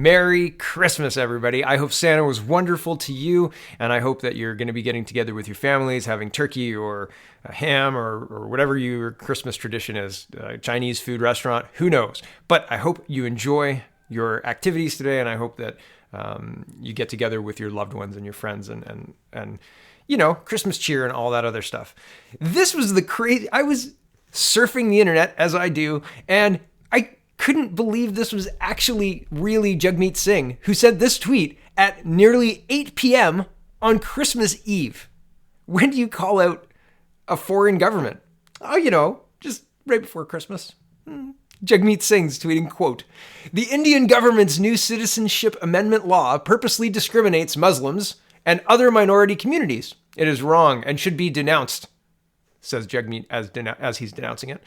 Merry Christmas, everybody. I hope Santa was wonderful to you, and I hope that you're going to be getting together with your families, having turkey or a ham or whatever your Christmas tradition is, Chinese food restaurant, who knows. But I hope you enjoy your activities today, and I hope that you get together with your loved ones and your friends and you know, Christmas cheer and all that other stuff. This was the crazy... I was surfing the internet, as I do, and I couldn't believe this was actually really Jagmeet Singh, who sent this tweet at nearly 8 p.m. on Christmas Eve. When do you call out a foreign government? Oh, you know, just right before Christmas. Jagmeet Singh's tweeting, quote, "The Indian government's new citizenship amendment law purposely discriminates Muslims and other minority communities. It is wrong and should be denounced," says Jagmeet as he's denouncing it.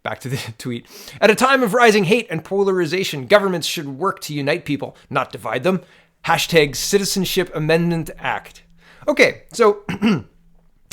Back to the tweet. "At a time of rising hate and polarization, governments should work to unite people, not divide them. Hashtag Citizenship Amendment Act." Okay, so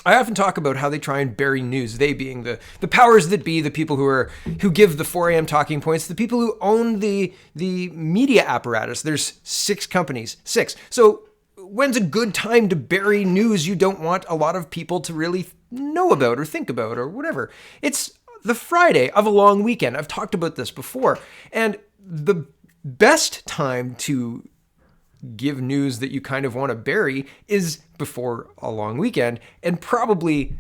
I often talk about how they try and bury news, they being the powers that be, the people who give the 4 a.m. talking points, the people who own the media apparatus. There's 6 companies. 6. So when's a good time to bury news you don't want a lot of people to really know about or think about or whatever? It's the Friday of a long weekend. I've talked about this before. And the best time to give news that you kind of want to bury is before a long weekend. And probably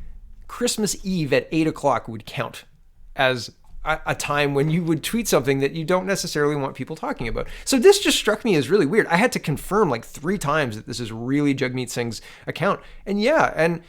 Christmas Eve at 8 o'clock would count as a time when you would tweet something that you don't necessarily want people talking about. So this just struck me as really weird. I had to confirm like 3 times that this is really Jagmeet Singh's account. And yeah, and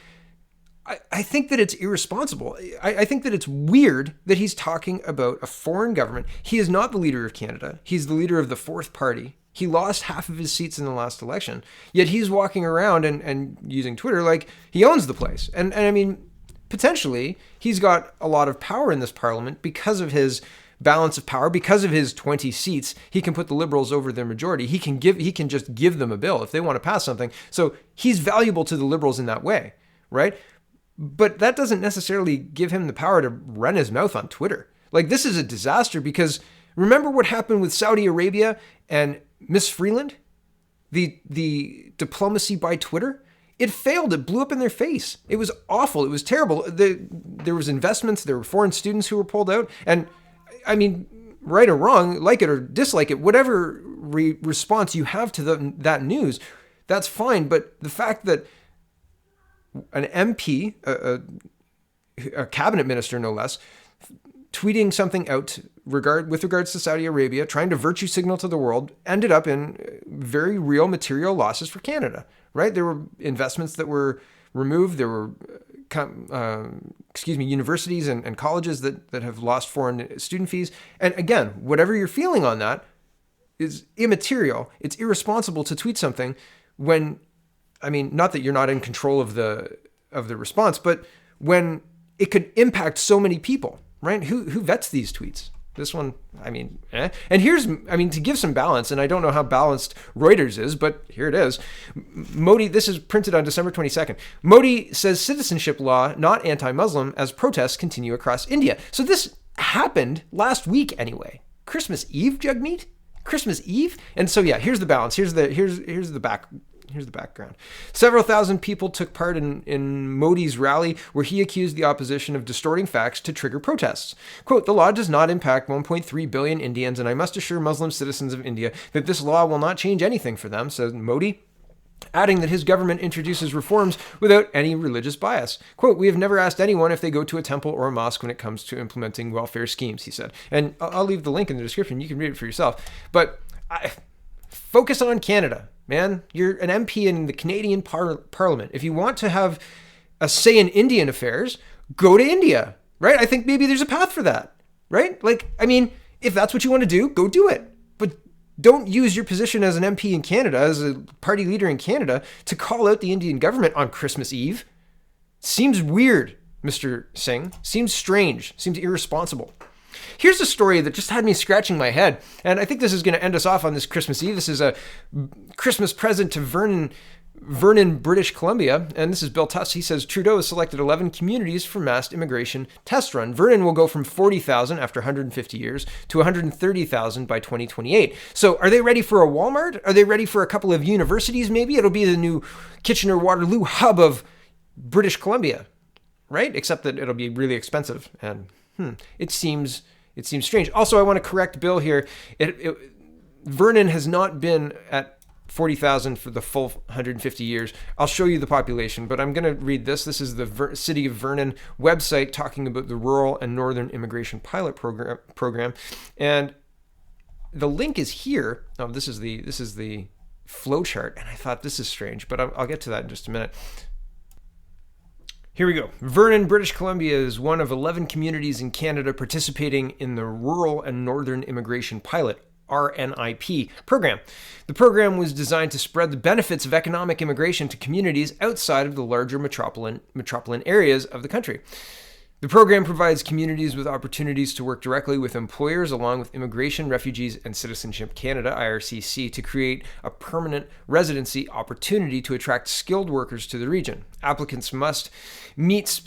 I think that it's irresponsible. I think that it's weird that he's talking about a foreign government. He is not the leader of Canada. He's the leader of the 4th party. He lost half of his seats in the last election. Yet he's walking around and using Twitter like he owns the place. And I mean, potentially, he's got a lot of power in this parliament because of his balance of power, because of his 20 seats. He can put the Liberals over their majority. He can just give them a bill if they want to pass something. So he's valuable to the Liberals in that way, right? But that doesn't necessarily give him the power to run his mouth on Twitter. Like, this is a disaster because remember what happened with Saudi Arabia and Miss Freeland? The diplomacy by Twitter? It failed. It blew up in their face. It was awful. It was terrible. There was investments. There were foreign students who were pulled out. And I mean, right or wrong, like it or dislike it, whatever response you have to that news, that's fine. But the fact that an MP, a cabinet minister no less, tweeting something out with regards to Saudi Arabia, trying to virtue signal to the world, ended up in very real material losses for Canada, right? There were investments that were removed. There were, universities and colleges that have lost foreign student fees. And again, whatever you're feeling on that is immaterial. It's irresponsible to tweet something when, I mean, not that you're not in control of the response, but when it could impact so many people, right? Who vets these tweets? This one, I mean, eh. And to give some balance, and I don't know how balanced Reuters is, but here it is. Modi, this is printed on December 22nd. Modi says citizenship law not anti-Muslim as protests continue across India. So this happened last week anyway. Christmas Eve, Jagmeet? Christmas Eve? And so yeah, here's the balance. Here's the background. Several thousand people took part in Modi's rally where he accused the opposition of distorting facts to trigger protests. Quote, "The law does not impact 1.3 billion Indians, and I must assure Muslim citizens of India that this law will not change anything for them," says Modi, adding that his government introduces reforms without any religious bias. Quote, "We have never asked anyone if they go to a temple or a mosque when it comes to implementing welfare schemes," he said. And I'll leave the link in the description. You can read it for yourself. But focus on Canada. Man, you're an MP in the Canadian Parliament. If you want to have a say in Indian affairs, go to India, right? I think maybe there's a path for that, right? Like, I mean, if that's what you want to do, go do it. But don't use your position as an MP in Canada, as a party leader in Canada, to call out the Indian government on Christmas Eve. Seems weird, Mr. Singh. Seems strange. Seems irresponsible. Here's a story that just had me scratching my head, and I think this is going to end us off on this Christmas Eve. This is a Christmas present to Vernon Vernon, British Columbia, and this is Bill Tufts, he says Trudeau has selected 11 communities for mass immigration test run. Vernon will go from 40,000 after 150 years to 130,000 by 2028. So are they ready for a Walmart? Are they ready for a couple of universities maybe? It'll be the new Kitchener-Waterloo hub of British Columbia, right? Except that it'll be really expensive, and it seems strange. Also, I want to correct Bill here. Vernon has not been at 40,000 for the full 150 years. I'll show you the population, but I'm going to read this. This is the City of Vernon website talking about the Rural and Northern Immigration Pilot Program. And the link is here. Oh, this is the flow chart, and I thought this is strange, but I'll get to that in just a minute. Here we go. Vernon, British Columbia is one of 11 communities in Canada participating in the Rural and Northern Immigration Pilot RNIP program. The program was designed to spread the benefits of economic immigration to communities outside of the larger metropolitan areas of the country. The program provides communities with opportunities to work directly with employers along with Immigration, Refugees and Citizenship Canada, IRCC, to create a permanent residency opportunity to attract skilled workers to the region. Applicants must meet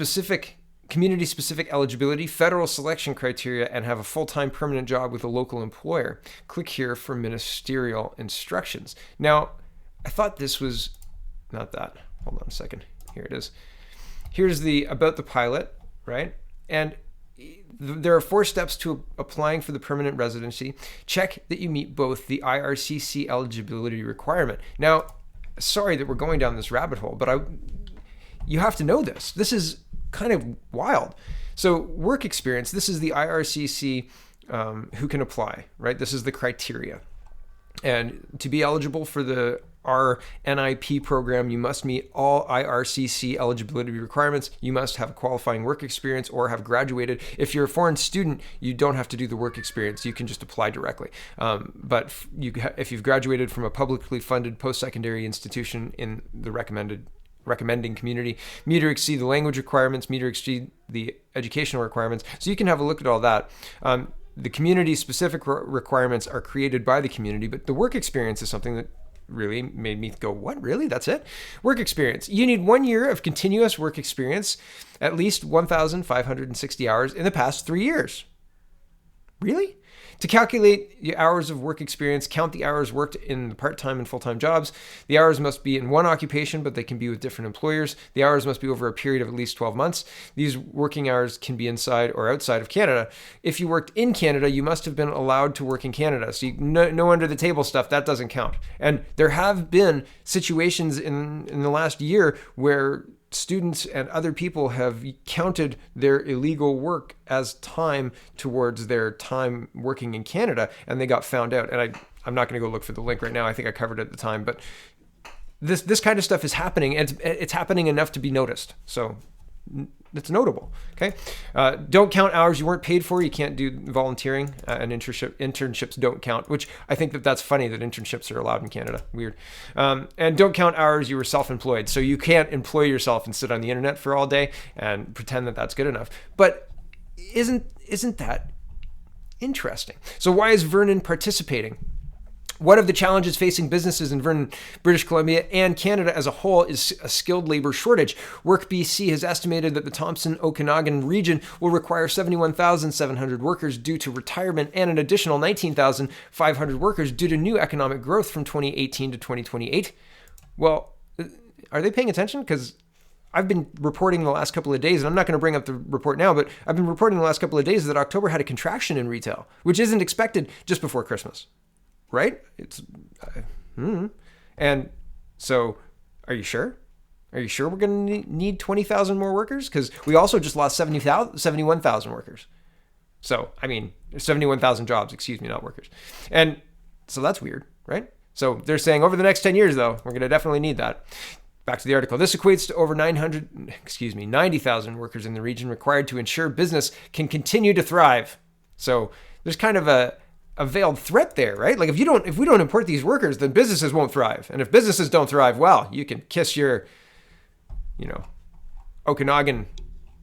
community-specific eligibility, federal selection criteria, and have a full-time permanent job with a local employer. Click here for ministerial instructions. Now, I thought this was not that. Hold on a second. Here it is. Here's the about the pilot, right? And there are 4 steps to applying for the permanent residency. Check that you meet both the IRCC eligibility requirement. Now, sorry that we're going down this rabbit hole, but you have to know this. This is kind of wild. So work experience, this is the IRCC who can apply, right? This is the criteria. And to be eligible for the RNIP program, you must meet all IRCC eligibility requirements. You must have qualifying work experience or have graduated. If you're a foreign student, you don't have to do the work experience. You can just apply directly. But if you've graduated from a publicly funded post-secondary institution in the recommending community, meet or exceed the language requirements, meet or exceed the educational requirements. So you can have a look at all that. The community-specific requirements are created by the community, but the work experience is something that really made me go, what, really? That's it? Work experience. You need 1 year of continuous work experience, at least 1,560 hours in the past 3 years. Really? To calculate the hours of work experience, count the hours worked in the part-time and full-time jobs. The hours must be in one occupation, but they can be with different employers. The hours must be over a period of at least 12 months. These working hours can be inside or outside of Canada. If you worked in Canada, you must have been allowed to work in Canada. So no under the table stuff, that doesn't count. And there have been situations in the last year where students and other people have counted their illegal work as time towards their time working in Canada, and they got found out. And I'm not going to go look for the link right now. I think I covered it at the time, but this kind of stuff is happening, and it's happening enough to be noticed. So it's notable. Okay. Don't count hours you weren't paid for. You can't do volunteering, and internships don't count, which I think that's funny that internships are allowed in Canada. Weird. And don't count hours you were self-employed. So you can't employ yourself and sit on the internet for all day and pretend that that's good enough. But isn't that interesting? So why is Vernon participating? One of the challenges facing businesses in Vernon, British Columbia and Canada as a whole is a skilled labor shortage. Work BC has estimated that the Thompson-Okanagan region will require 71,700 workers due to retirement and an additional 19,500 workers due to new economic growth from 2018 to 2028. Well, are they paying attention? Because I've been reporting the last couple of days, and I'm not going to bring up the report now, but I've been reporting the last couple of days that October had a contraction in retail, which isn't expected just before Christmas. Right? And so, are you sure? Are you sure we're going to need 20,000 more workers? Because we also just lost 71,000 workers. So, 71,000 jobs, not workers. And so that's weird, right? So they're saying over the next 10 years, though, we're going to definitely need that. Back to the article. This equates to over 90,000 workers in the region required to ensure business can continue to thrive. So there's kind of a veiled threat there, right? Like if we don't import these workers, then businesses won't thrive. And if businesses don't thrive, well, you can kiss your, Okanagan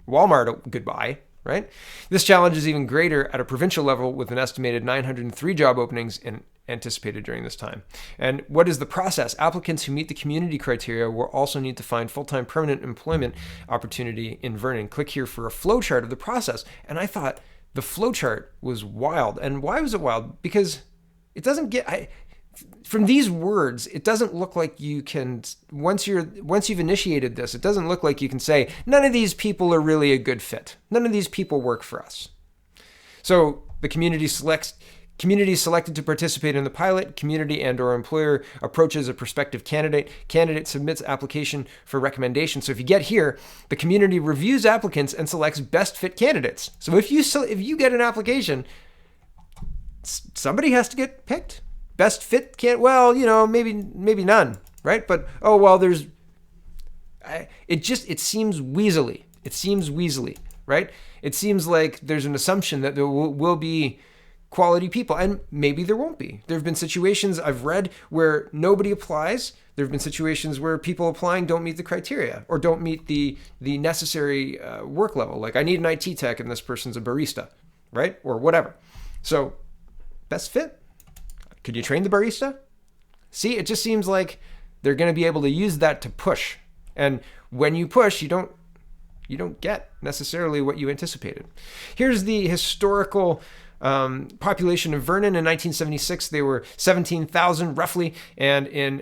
Walmart goodbye, right? This challenge is even greater at a provincial level with an estimated 903 job openings in anticipated during this time. And what is the process? Applicants who meet the community criteria will also need to find full-time permanent employment opportunity in Vernon. Click here for a flowchart of the process. And I thought the flowchart was wild. And why was it wild? Because it doesn't get... from these words, it doesn't look like you can, once you've initiated this, it doesn't look like you can say, none of these people are really a good fit. None of these people work for us. So the community selected to participate in the pilot. Community and or employer approaches a prospective candidate. Candidate submits application for recommendation. So if you get here, the community reviews applicants and selects best fit candidates. So if you get an application, somebody has to get picked. Best fit can't, well, maybe none, right? But, it seems weaselly. It seems weaselly, right? It seems like there's an assumption that there will be quality people, and maybe there won't be. There have been situations I've read where nobody applies. There have been situations where people applying don't meet the criteria or don't meet the necessary work level. Like I need an IT tech and this person's a barista, right? Or whatever. So best fit. Could you train the barista? See, it just seems like they're going to be able to use that to push. And when you push, you don't get necessarily what you anticipated. Here's the historical population of Vernon. In 1976, they were 17,000 roughly. And in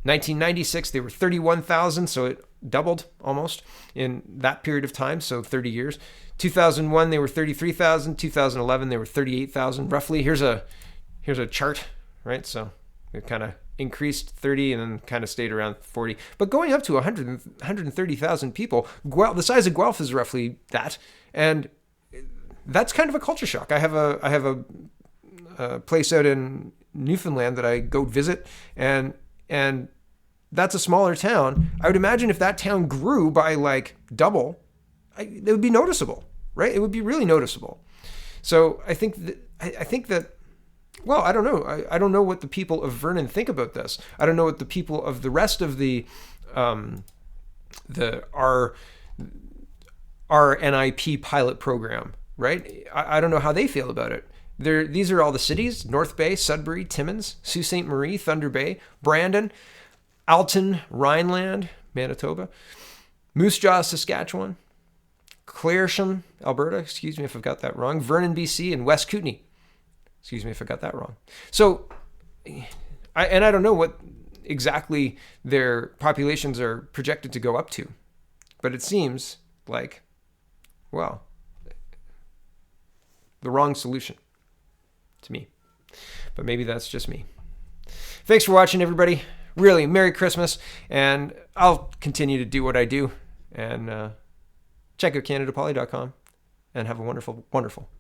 1996, they were 31,000. So it doubled almost in that period of time. So 30 years. 2001, they were 33,000. 2011, they were 38,000 roughly. Here's a chart. Right, so it kind of increased 30 and then kind of stayed around 40. But going up to 130,000 people, the size of Guelph is roughly that, and that's kind of a culture shock. I have a place out in Newfoundland that I go visit, and that's a smaller town. I would imagine if that town grew by like double, it would be noticeable, right? It would be really noticeable. So I think that. Well, I don't know. I don't know what the people of Vernon think about this. I don't know what the people of the rest of the RNIP pilot program, right? I don't know how they feel about it. These are all the cities: North Bay, Sudbury, Timmins, Sault Ste. Marie, Thunder Bay, Brandon, Alton, Rhineland, Manitoba, Moose Jaw, Saskatchewan, Clairsham, Alberta, excuse me if I've got that wrong, Vernon BC, and West Kootenay. Excuse me if I got that wrong. So, I don't know what exactly their populations are projected to go up to, but it seems like, well, the wrong solution to me. But maybe that's just me. Thanks for watching, everybody. Really, Merry Christmas, and I'll continue to do what I do, and check out CanadaPoly.com, and have a wonderful, wonderful